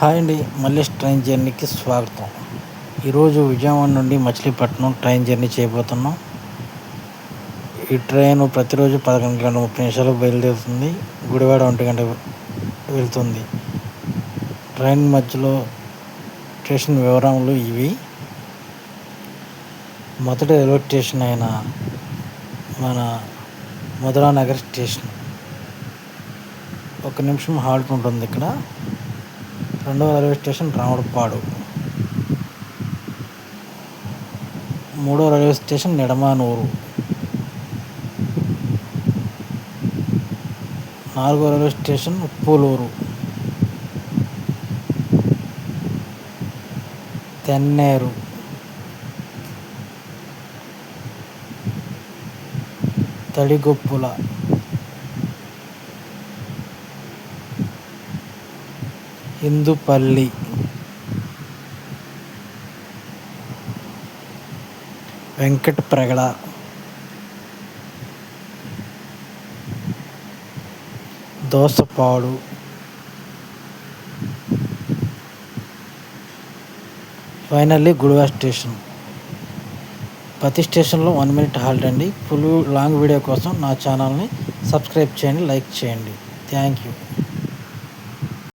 Hi అండి, మళ్ళీ train జర్నీకి స్వాగతం. ఈరోజు విజయవాడ నుండి మచిలీపట్నం ట్రైన్ జర్నీ చేయబోతున్నాం. ఈ ట్రైన్ ప్రతిరోజు 11:30 బయలుదేరుతుంది. గుడివాడ 1 గంట వెళ్తుంది. ట్రైన్ మధ్యలో స్టేషన్ వివరాలు ఇవి. మొదటి రైల్వే స్టేషన్ అయిన మన మధురానగర్ స్టేషన్. 1 నిమిషం హాల్ట్ ఉంటుంది ఇక్కడ. రెండవ రైల్వే స్టేషన్ రావులపాడు. మూడవ రైల్వే స్టేషన్ నిడమానూరు. నాలుగవ railway station Uppuluru. Tenneru. Tadigoppula. Hindupalli. Venkatapragada. Dosapadu. Finally Gudivada station. ప్రతి స్టేషన్లో 1 minute హాల్ట్ అండి. ఫుల్ లాంగ్ వీడియో కోసం నా ఛానల్ని సబ్స్క్రైబ్ చేయండి, లైక్ చేయండి. Thank you.